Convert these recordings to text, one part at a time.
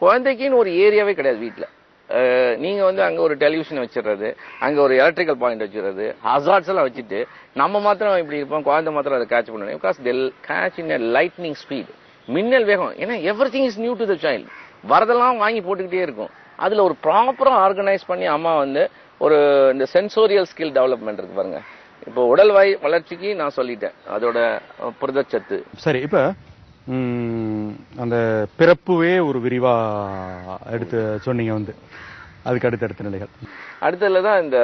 குழந்தைக்குன்னு ஒரு ஏரியாவே கிடையாது வீட்டுல. நீங்க வந்து அங்க ஒரு டெலிவிஷன் வச்சிடுறது, அங்க ஒரு எலக்ட்ரிக்கல் பாயிண்ட் வச்சிடுறது, ஹசார்ட்ஸ் எல்லாம் வச்சுட்டு நம்ம மாத்திரம் இப்படி இருப்போம், குழந்தை மாத்திரம் அதை கேட்ச் பண்ணணும். Because they catch in lightning speed, மின்னல் வேகம். ஏன்னா everything is new to the child. வரதெல்லாம் வாங்கி போட்டுக்கிட்டே இருக்கும். அதுல ஒரு ப்ராப்பரா ஆர்கனைஸ் பண்ணி அம்மா வந்து ஒரு இந்த சென்சோரியல் ஸ்கில் டெவலப்மெண்ட் இருக்கு பாருங்க. இப்போ உடல் வளர்ச்சிக்கு நான் சொல்லிட்டேன் அதோட புரதச்சத்து. சரி, இப்ப அந்த பிறப்புவே ஒரு விரிவா எடுத்து சொன்னீங்க வந்து, அதுக்கு அடுத்த நிலைகள். அடுத்ததுலதான் இந்த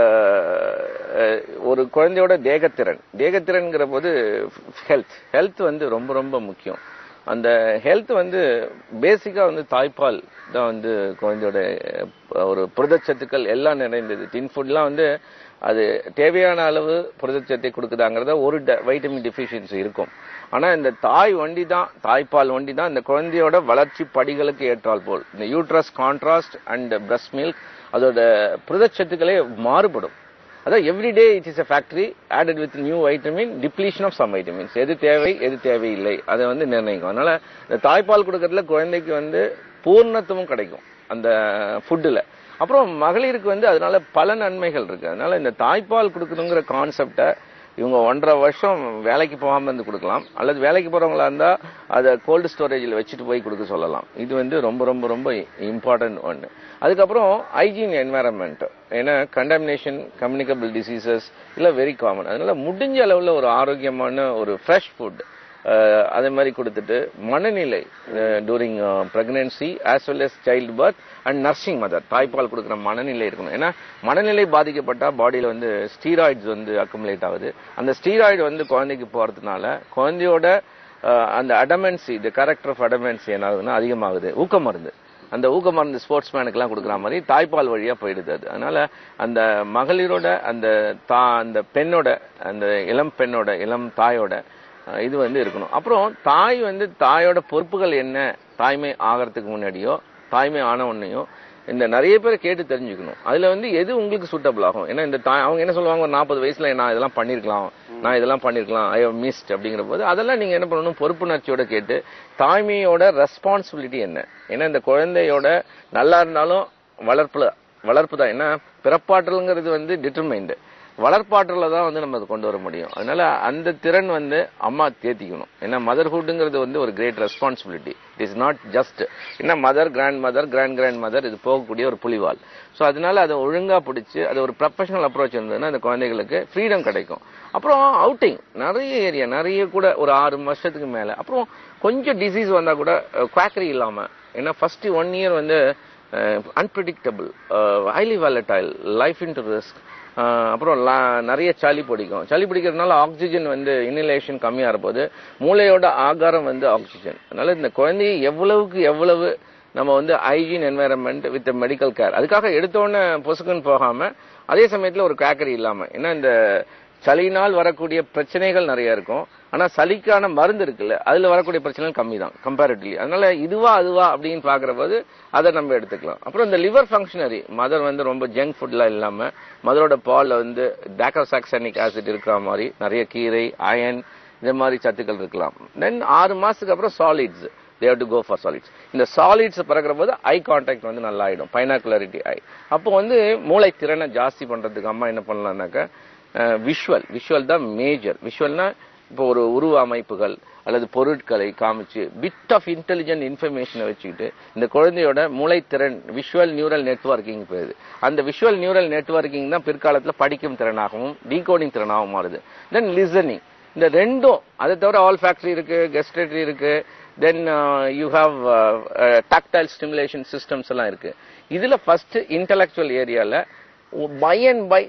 ஒரு குழந்தையோட தேகத்திறன்ங்கிற போது ஹெல்த் வந்து ரொம்ப ரொம்ப முக்கியம். அந்த ஹெல்த் வந்து பேசிக்கா வந்து தாய்ப்பால் தான் வந்து குழந்தையோட ஒரு புரதச்சத்துக்கள் எல்லாம் நிறைந்தது. டின் ஃபுட்லாம் வந்து அது தேவையான அளவு புரதச்சத்தை கொடுக்குதாங்கிறத ஒரு வைட்டமின் டிஃபிஷியன்சி இருக்கும். ஆனா இந்த தாய்ப்பால் ஒண்டி தான் இந்த குழந்தையோட வளர்ச்சி படிகளுக்கு ஏற்றால் போல் இந்த uterus contrast and breast milk அதோட புரதச்சத்துக்களே மாறுபடும். அதான் everyday it is a factory added with new vitamin, depletion of some vitamins. எது தேவை எது தேவையில்லை அதை வந்து நிர்ணயிக்கும். அதனால இந்த தாய்ப்பால் கொடுக்கறதுல குழந்தைக்கு வந்து பூர்ணத்துவம் கிடைக்கும் அந்த ஃபுட்டுல. அப்புறம் மகளிருக்கு வந்து அதனால பல நன்மைகள் இருக்கு. அதனால இந்த தாய்ப்பால் கொடுக்கணுங்கிற கான்செப்டை இவங்க 1.5 வருஷம் வேலைக்கு போகாம இருந்து கொடுக்கலாம், அல்லது வேலைக்கு போறவங்களா இருந்தா அதை கோல்டு ஸ்டோரேஜில் வச்சுட்டு போய் கொடுக்க சொல்லலாம். இது வந்து ரொம்ப ரொம்ப ரொம்ப இம்பார்ட்டன்ட் ஒன்று. அதுக்கப்புறம் ஹைஜீன் என்வாயரன்மெண்ட், ஏன்னா கண்டாமினேஷன் கம்யூனிகபிள் டிசீசஸ் இல்ல வெரி காமன். அதனால முடிஞ்ச அளவுல ஒரு ஆரோக்கியமான ஒரு ஃப்ரெஷ் ஃபுட் அதே மாதிரி கொடுத்துட்டு மனநிலை during pregnancy as well as child birth and nursing mother தாய்ப்பால் கொடுக்குற மனநிலை இருக்கணும். ஏன்னா மனநிலை பாதிக்கப்பட்டா பாடியில வந்து ஸ்டீராய்ட்ஸ் வந்து அக்குமுலேட் ஆகுது. அந்த ஸ்டீராய்டு வந்து குழந்தைக்கு போறதுனால குழந்தையோட அந்த அடமென்சி, தி கேரக்டர் ஆஃப் அடமென்சி என்ன ஆகுதுன்னா அதிகமாகுது. ஊக்க மருந்து, அந்த ஊக்க மருந்து ஸ்போர்ட்ஸ் மேனுக்கு எல்லாம் கொடுக்குற மாதிரி தாய்ப்பால் வழியா போயிடுது. அது அதனால அந்த மகளிரோட அந்த பெண்ணோட அந்த இளம் பெண்ணோட இளம் தாயோட இது வந்து இருக்கணும். அப்புறம் தாயோட பொறுப்புகள் என்ன, தாய்மை ஆகிறதுக்கு முன்னாடியோ தாய்மை ஆன உடனேயோ இந்த நிறைய பேரை கேட்டு தெரிஞ்சுக்கணும். அதுல வந்து எது உங்களுக்கு சூட்டபிள் ஆகும். ஏன்னா இந்த அவங்க என்ன சொல்லுவாங்க, ஒரு 40 வயசுல நான் இதெல்லாம் பண்ணிருக்கலாம் ஐ ஹவ் மிஸ்ட் அப்படிங்கிற போது அதெல்லாம் நீங்க என்ன பண்ணணும், பொறுப்புணர்ச்சியோட கேட்டு தாய்மையோட ரெஸ்பான்சிபிலிட்டி என்ன. ஏன்னா இந்த குழந்தையோட நல்லா இருந்தாலும் வளர்ப்பு தான். ஏன்னா பிறப்பாற்றல்ங்கிறது வந்து டிட்டர்மைன்டு, வளர்ப்பாற்றல தான் வந்து நம்ம அதை கொண்டு வர முடியும். அதனால அந்த திறன் வந்து அம்மா தேத்திக்கணும். ஏன்னா மதர்ஹுட்ங்கிறது வந்து ஒரு great responsibility. It is not just என்ன மதர் கிராண்ட் மதர் இது போகக்கூடிய ஒரு புலிவால். ஸோ அதனால அதை ஒழுங்கா பிடிச்சி அது ஒரு ப்ரொஃபஷனல் அப்ரோச் இருந்ததுன்னா அந்த குழந்தைகளுக்கு ஃப்ரீடம் கிடைக்கும். அப்புறம் அவுட்டிங் நிறைய கூட ஒரு 6 வருஷத்துக்கு மேல அப்புறம் கொஞ்சம் டிசீஸ் வந்தா கூட குவாக்கரி இல்லாம. ஏன்னா ஃபர்ஸ்ட் 1 year வந்து unpredictable, highly volatile, life into risk. அப்புறம் நிறைய சளி பிடிக்கிறதுனால ஆக்சிஜன் வந்து இன்ஹலேஷன் கம்மியா இருப்போது, மூளையோட ஆகாரம் வந்து ஆக்சிஜன். அதனால இந்த குழந்தையை எவ்வளவு நம்ம வந்து hygiene environment with medical care, அதுக்காக எடுத்தோடனே பொசுக்குன்னு போகாம அதே சமயத்துல ஒரு கிராக்கரி இல்லாம. ஏன்னா இந்த சளியினால் வரக்கூடிய பிரச்சனைகள் நிறைய இருக்கும், ஆனா சளிக்கான மருந்து இருக்குல்ல அதுல வரக்கூடிய பிரச்சனைகள் கம்மி தான் கம்பேரிட்டிவ்லி. அதனால இதுவா அதுவா அப்படின்னு பாக்குற போது அதை நம்ம எடுத்துக்கலாம். அப்புறம் இந்த லிவர் ஃபங்க்ஷனரி மதர் வந்து ரொம்ப ஜங்க் ஃபுட்லாம் இல்லாம மதரோட பால்ல வந்து டாக்ஸாக்சானிக் ஆசிட் இருக்கிற மாதிரி நிறைய கீரை, அயன் இந்த மாதிரி சத்துக்கள் இருக்கலாம். தென் 6 மாசத்துக்கு அப்புறம் solids, they have to go for solids. இந்த சாலிட்ஸ் பறக்கிற போது ஐ கான்டாக்ட் வந்து நல்லா ஆயிடும், பைனாக்குலரிட்டி ஐ. அப்போ வந்து மூளை திறனை ஜாஸ்தி பண்றதுக்கு அம்மா என்ன பண்ணலாம்னாக்க விஷுவல் தான் மேஜர். விஷுவல்னா இப்போ ஒரு உருவ அமைப்புகள் அல்லது பொருட்களை காமிச்சு பிட் ஆஃப் இன்டெலிஜென்ட் இன்ஃபர்மேஷனை வச்சுக்கிட்டு இந்த குழந்தையோட மூளைத்திறன் விஷுவல் நியூரல் நெட்வொர்க்கிங் போகுது. அந்த விஷுவல் நியூரல் நெட்வொர்க்கிங் தான் பிற்காலத்துல படிக்கும் திறனாகவும் டீகோடிங் திறனாகவும் மாறுது. தென் லிசனிங், இந்த ரெண்டும். அதை தவிர ஆல் ஃபேக்டரி இருக்கு, கெஸ்டேட்டரி இருக்கு, then you have tactile stimulation systems எல்லாம் இருக்கு. இதுல ஃபர்ஸ்ட் இன்டெலெக்சுவல் ஏரியால by and by,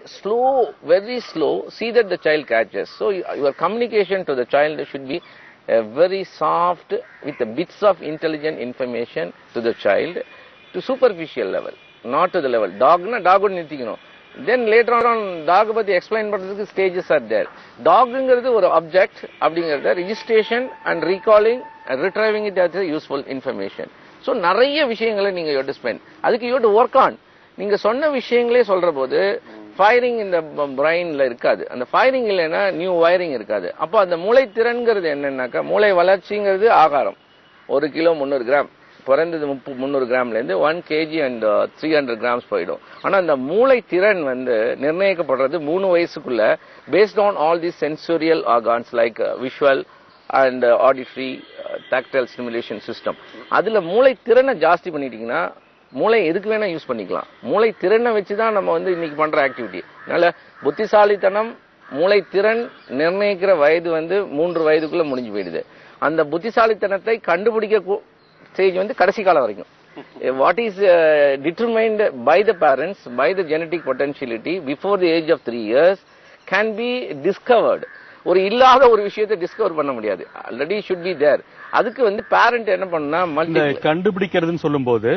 very slow, see that the child catches. So your communication to the child should be very soft with the bits of intelligent information to the child to superficial level, not to the level. Dog நிறுத்திக்கணும். Then later on dog பத்தி explain பண்றதுக்கு stages are there. Dogங்கிறது ஒரு object அப்படிங்கறத registration and recalling and retrieving it as a useful information. So நிறைய விஷயங்களை நீங்க you have to spend. அதுக்கு you have to work on. நீங்க சொன்ன விஷயங்களே சொல்ற போது ஃபயரிங் இந்த பிரெயின்ல இருக்காது. அந்த ஃபயரிங் இல்லைன்னா நியூ வயரிங் இருக்காது. அப்போ அந்த மூளை திறன்கிறது என்னன்னாக்கா மூளை வளர்ச்சிங்கிறது ஆகாரம் 1 கிலோ 300 கிராம் குறைந்தது 300 கிராம்ல இருந்து 1 kg and 300 grams போயிடும். ஆனா அந்த மூளை திறன் வந்து நிர்ணயிக்கப்படுறது 3 வயசுக்குள்ள based on all these sensorial organs like visual and auditory tactile stimulation system. அதுல மூளை திறனை ஜாஸ்தி பண்ணிட்டீங்கன்னா மூளை எதுக்கு வேணா யூஸ் பண்ணிக்கலாம். மூளை திறனை வச்சுதான் நம்ம வந்து இன்னைக்கு பண்ற ஆக்டிவிட்டி. அதனால புத்திசாலித்தனம் மூளை திறன் நிர்ணயிக்கிற வயது வந்து 3 வயதுக்குள்ள முடிஞ்சு போயிடுது. அந்த புத்திசாலித்தனத்தை கண்டுபிடிக்க ஸ்டேஜ் வந்து கடைசி காலம் வரைக்கும். What is determined by the parents by the genetic potentiality before the age of 3 years can be discovered. ஒரு இல்லாத ஒரு விஷயத்தை டிஸ்கவர் பண்ண முடியாது. Already should be there. அதுக்கு வந்து பேரண்ட் என்ன பண்ணா கண்டுபிடிக்கிறதுன்னு சொல்லும் போது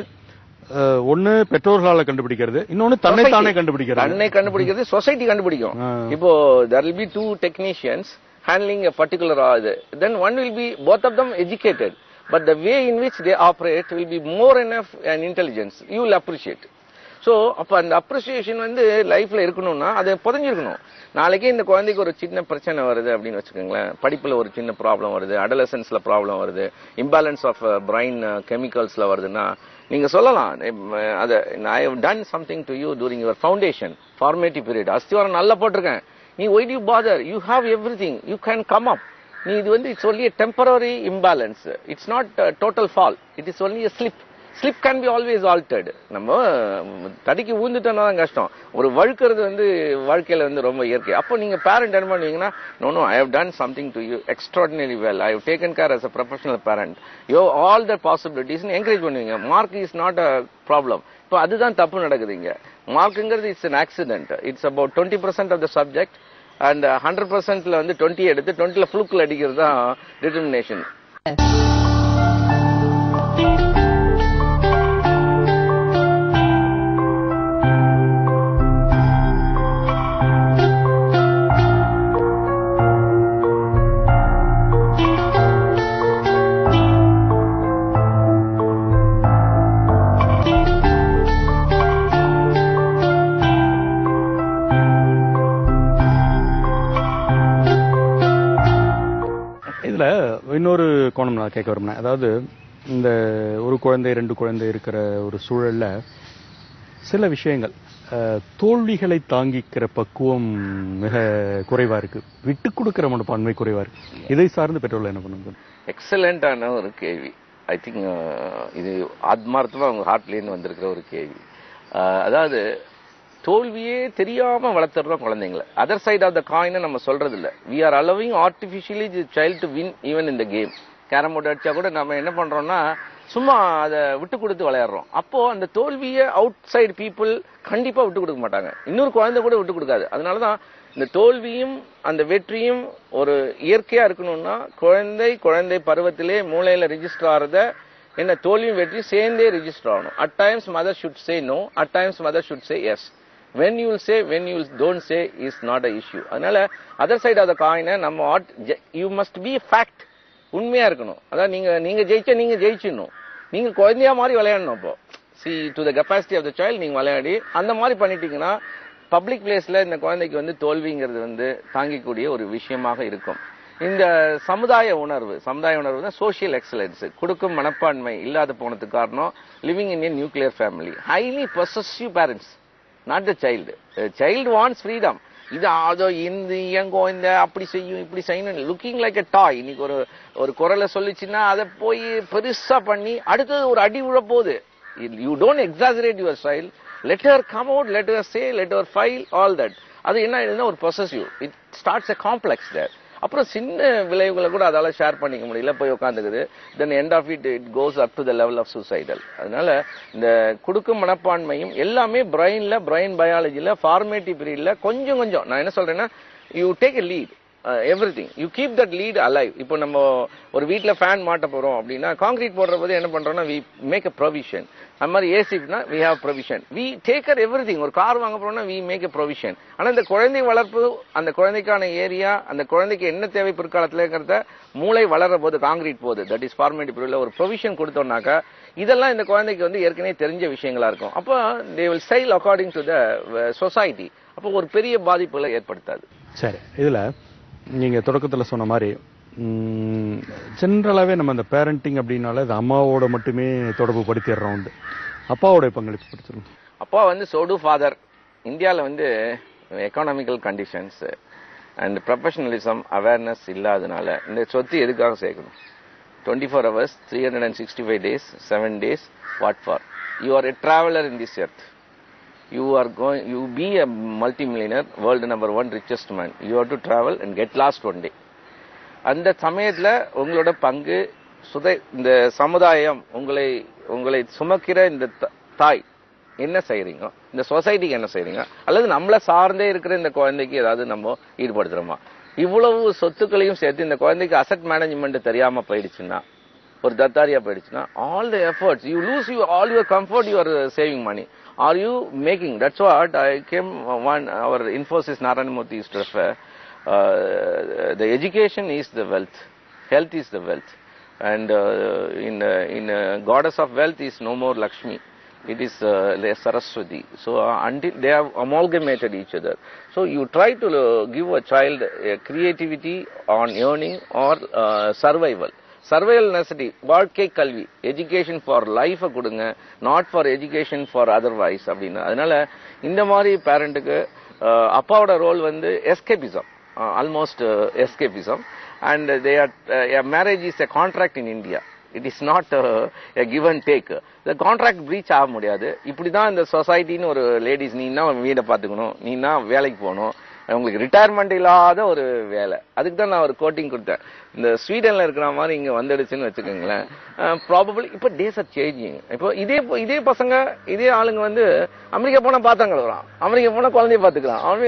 ஒன்னு பெற்றோர்களால கண்டுபிடிக்கிறது, இன்னொன்னு தன்னை தானே கண்டுபிடிக்கிறது. தன்னை கண்டுபிடிக்கிறது சொசைட்டி கண்டுபிடிக்கும். இப்போ there will be 2 technicians handling a particular then one will be both of them educated, but the way in which they operate will be more enough and intelligence you will appreciate. So அப்ப அந்த appreciation வந்து லைஃப்ல இருக்கணும்னா அது புதஞ்சிருக்கணும். நாளைக்கு இந்த குழந்தைக்கு ஒரு சின்ன பிரச்சனை வருது அப்படின்னு வச்சுக்கோங்களேன், படிப்புல ஒரு சின்ன ப்ராப்ளம் வருது, அடலசன்ஸ்ல ப்ராப்ளம் வருது, இம்பேலன்ஸ் ஆஃப் பிரைன் கெமிக்கல்ஸ்ல வருதுன்னா நீங்க சொல்லலாம் அத I have done something to you during your foundation formative period. அஸ்திவாரம் நல்லா போட்டிருக்கேன், நீ why do you bother, you have everything, you can come up. நீ இது வந்து it's only a temporary imbalance, it's not a total fall, it is only a slip can be always altered. நம்ம தடிக்கு ஊந்துட்டோம்னா தான் கஷ்டம். ஒரு வழுக்கிறது வந்து வாழ்க்கையில வந்து ரொம்ப இயற்கை. அப்போ நீங்க பேரண்ட் என்ன பண்ணுவீங்கன்னா, no I have done something to you extraordinarily well, I have taken care as a professional parent, you have all the possibilities encourage பண்ணுவீங்க. Mark is not a problem. இப்போ அதுதான் தப்பு நடக்குதுங்க. மார்க்குங்கிறது it's an accident, it's about 20% of the subject and 100%ல வந்து 20 எடுத்து 20ல ஃப்ளூக்ல அடிக்கிறது தான் டிட்டர்மினேஷன். இன்னொரு கோணம் நான் கேட்க விரும்பினேன். அதாவது இந்த ஒரு குழந்தை 2 குழந்தை இருக்கிற ஒரு சூழல்ல சில விஷயங்கள் தோல்விகளை தாங்கிக்கிற பக்குவம் மிக குறைவா இருக்கு, விட்டு கொடுக்கிற மனப்பான்மை குறைவா இருக்கு. இதை சார்ந்து பெற்றோர்கள் என்ன பண்ணுங்க? எக்ஸலண்டான ஒரு கேள்வி. ஐ திங்க் இது ஆத்மார்த்தமா அவங்க ஹார்ட்ல இருந்து வந்திருக்கிற ஒரு கேள்வி. அதாவது தோல்வியே தெரியாம வளர்த்துறோம் குழந்தைங்களை. அதர் சைட் ஆஃப் த காயினை நம்ம சொல்றது இல்ல. We are allowing artificially the child to win even in the game. Carrom board அடிச்சா கூட நம்ம என்ன பண்றோம்னா சும்மா அதை விட்டு கொடுத்து விளையாடுறோம். அப்போ அந்த தோல்வியை அவுட் சைடு பீப்புள் கண்டிப்பா விட்டு கொடுக்க மாட்டாங்க, இன்னொரு குழந்தை கூட விட்டு கொடுக்காது. அதனாலதான் இந்த தோல்வியும் அந்த வெற்றியும் ஒரு இயற்கையா இருக்கணும்னா குழந்தை பருவத்திலே மூளையில ரிஜிஸ்டர் ஆறத என்ன தோல்வியும் வெற்றியும் சேர்ந்தே ரிஜிஸ்டர் ஆகணும். At times mother should say no, at times mother should say yes. when you will say, when you don't say is not a issue. அதனால அதர் சைடு ஆஃப் த காயினை நம்ம you must be a fact, உண்மையா இருக்கணும். அதான் நீங்க ஜெயிச்சா நீங்க ஜெயிச்சிடணும், நீங்க குழந்தையா மாதிரி விளையாடணும். அப்போ see to the capacity of the child நீங்க விளையாடி அந்த மாதிரி பண்ணிட்டீங்கன்னா பப்ளிக் பிளேஸ்ல இந்த குழந்தைக்கு வந்து தோல்விங்கிறது வந்து தாங்கிக்கூடிய ஒரு விஷயமாக இருக்கும். இந்த சமுதாய உணர்வு தான் சோசியல் எக்ஸலன்ஸ். கொடுக்கும் மனப்பான்மை இல்லாத போனதுக்கு காரணம் living in A nuclear family, highly possessive parents, not the child. Child wants freedom. இது அதோ இந்த எங்கோ இந்த அப்படி செய்யும் இப்படி செய்யணும், லுக்கிங் லைக் a toy. இன்னைக்கு ஒரு குரலை சொல்லிச்சுன்னா அதை போய் பெருசா பண்ணி அடுத்தது ஒரு அடி விழ போகுது. You don't exaggerate your child. Let her come out, let her say, let her file, all that. அது என்ன ஆயிடுதுன்னா ஒரு possessive. It starts a complex there. அப்புறம் சின்ன விளைவுகளை கூட அதால ஷேர் பண்ணிக்க முடியல, போய் உட்காந்துக்குது. Then end of it goes up to the level of suicidal. அதனால இந்த கொடுக்கும் மனப்பான்மையும் எல்லாமே பிரெயின் பயாலஜில ஃபார்மேட்டிவ் பீரியட்ல கொஞ்சம் நான் என்ன சொல்றேன்னா, you take a lead, everything you keep that lead alive. இப்போ நம்ம ஒரு வீட்ல ஃபேன் மாட்ட போறோம் அப்படின்னா கான்கிரீட் போடுற போது என்ன பண்றோம்னா we make a provision. அந்த மாதிரி ஏசினா we have provision, we take care everything. ஒரு கார் வாங்க போறோம்னா we make a provision. ஆனா இந்த குழந்தை வளர்ப்பு, அந்த குழந்தைக்கான ஏரியா, அந்த குழந்தைக்கு என்ன தேவை பிற்காலத்துலங்கிறத மூளை வளர்ற போது கான்கிரீட் போது தட் இஸ் ஃபார்மேட்டிவ் பீரியட்ல ஒரு ப்ரொவிஷன் கொடுத்தோம்னாக்கா இதெல்லாம் இந்த குழந்தைக்கு வந்து ஏற்கனவே தெரிஞ்ச விஷயங்களா இருக்கும். அப்போ they will style according to the society. அப்போ ஒரு பெரிய பாதிப்புகளை ஏற்படுத்தாது. சரி, இதுல நீங்க தொடக்கத்துல சொன்ன மாதிரி ஜென்ரலாவே நம்ம அந்த பேரண்டிங் அப்படின்னால அது அம்மாவோட மட்டுமே தொடர்பு படுத்திடுறோம். அப்பாவோட பங்களிப்பு படுத்துறோம். அப்பா வந்து சோடு ஃபாதர். இந்தியாவில் வந்து economical conditions and professionalism awareness இல்லாதனால இந்த சொத்து எதுக்காக சேர்க்கணும்? 24 hours, 365 days, 7 days, what for? You are a traveler in this earth. You be a multimillionaire, world number 1 richest man. You have to travel and get lost one day. அந்த சமயத்துல உங்களோட பங்கு இந்த சமுதாயம் உங்களை சுமக்கிற இந்த தாய் என்ன செய்யறீங்க, இந்த சொசைட்டிக்கு என்ன செய்யறீங்க, அல்லது நம்மள சார்ந்தே இருக்கிற இந்த குழந்தைக்கு ஏதாவது நம்ம ஈடுபடுத்துறோமா? இவ்வளவு சொத்துக்களையும் சேர்த்து இந்த குழந்தைக்கு அசெட் மேனேஜ்மெண்ட் தெரியாம போயிடுச்சுன்னா, ஒரு தத்தாரியா போயிடுச்சுன்னா, all the efforts you lose, all your comfort, you are saving money. Are you making? That's what I came our Infosys Narayana Murthy used to refer. The education is the wealth, health is the wealth, and in goddess of wealth is no more Lakshmi. It is Saraswati. So until they have amalgamated each other. So you try to give a child a creativity on earning or survival. Survival necessity. வாழ்க்கை கல்வி, education for life கொடுங்க, not for education for otherwise அப்படின்னா. அதனால இந்த மாதிரி பேரண்ட்டுக்கு அப்பாவோட role வந்து escapism, almost escapism, and they are a marriage is a contract in India. It is not a give and take. The contract breach ஆக முடியாது. இப்படிதான் இந்த சொசைட்டின்னு ஒரு லேடிஸ், நீனா வீடை பார்த்துக்கணும், நீனா வேலைக்கு போகணும், உங்களுக்கு ரிட்டையர்மெண்ட் இல்லாத ஒரு வேலை. அதுக்கு தான் நான் ஒரு கோட்டிங் கொடுத்தேன். இந்த ஸ்வீடன்ல இருக்கிற மாதிரி இங்க வந்துடுச்சுன்னு வச்சுக்கோங்களேன். ப்ராபபிளி இப்போ டேஸ் ஆர் சேஞ்சிங். இப்போ இதே பசங்க இதே ஆளுங்க வந்து அமெரிக்கா போனா பார்த்தாங்க, அமெரிக்கா போனா குழந்தைய பார்த்துக்கலாம்.